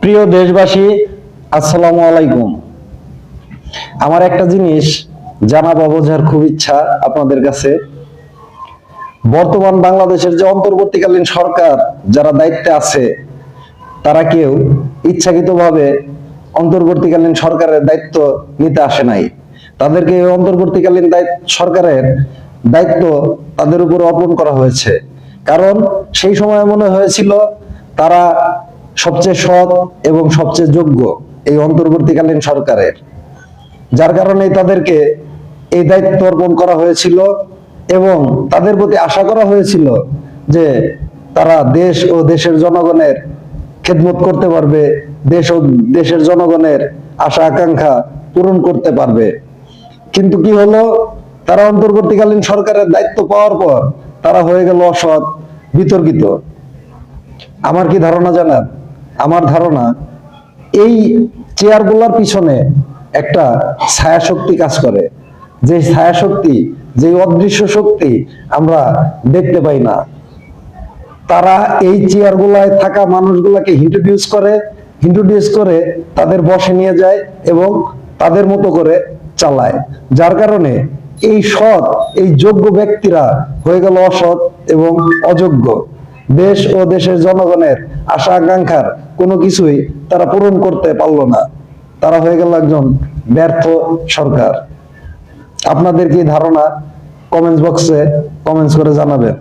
প্রিয় দেশবাসী, আসসালামু আলাইকুম। আমার একটা জিনিস জানাবো, বোঝার খুব ইচ্ছা আপনাদের কাছে। বর্তমান বাংলাদেশের যে অন্তর্বর্তীকালীন সরকার যারা দায়িত্বে আছে, তারা কেউ ইচ্ছাকৃতভাবে অন্তর্বর্তীকালীন সরকারের দায়িত্ব নিতে আসে নাই। তাদেরকে এই অন্তর্বর্তীকালীন সরকারের দায়িত্ব তাদের উপর অর্পণ করা হয়েছে। কারণ সেই সময় মনে হয়েছিল তারা সবচেয়ে সৎ এবং সবচেয়ে যোগ্য এই অন্তর্বর্তীকালীন সরকারের, যার কারণে তাদেরকে এই দায়িত্ব অর্পণ করা হয়েছিল এবং তাদের প্রতি আশা করা হয়েছিল যে তারা দেশ ও দেশের জনগণের খেদমত করতে পারবে, দেশ ও দেশের জনগণের আশা আকাঙ্ক্ষা পূরণ করতে পারবে। কিন্তু কি হলো, তারা অন্তর্বর্তীকালীন সরকারের দায়িত্ব পাওয়ার পর তারা হয়ে গেল অসৎ, বিতর্কিত। আমার কি ধারণা জানেন? আমার ধারণা এই চেয়ারগুলোর পিছনে একটা ছায়া শক্তি কাজ করে, যে ছায়া শক্তি, যে অদৃশ্য শক্তি আমরা দেখতে পাই না। তারা এই চেয়ারগুলায় থাকা মানুষগুলাকে ইন্ট্রোডিউস করে তাদের বসে নিয়ে যায় এবং তাদের মতো করে চালায়, যার কারণে এই সৎ, এই যোগ্য ব্যক্তিরা হয়ে গেল অসৎ এবং অযোগ্য। দেশ ও দেশের জনগণের আশা আকাঙ্ক্ষার কোনো কিছুই তারা পূরণ করতে পারলো না। তারা হয়ে গেল একজন ব্যর্থ সরকার। আপনাদের কি ধারণা? কমেন্টস বক্সে কমেন্টস করে জানাবেন।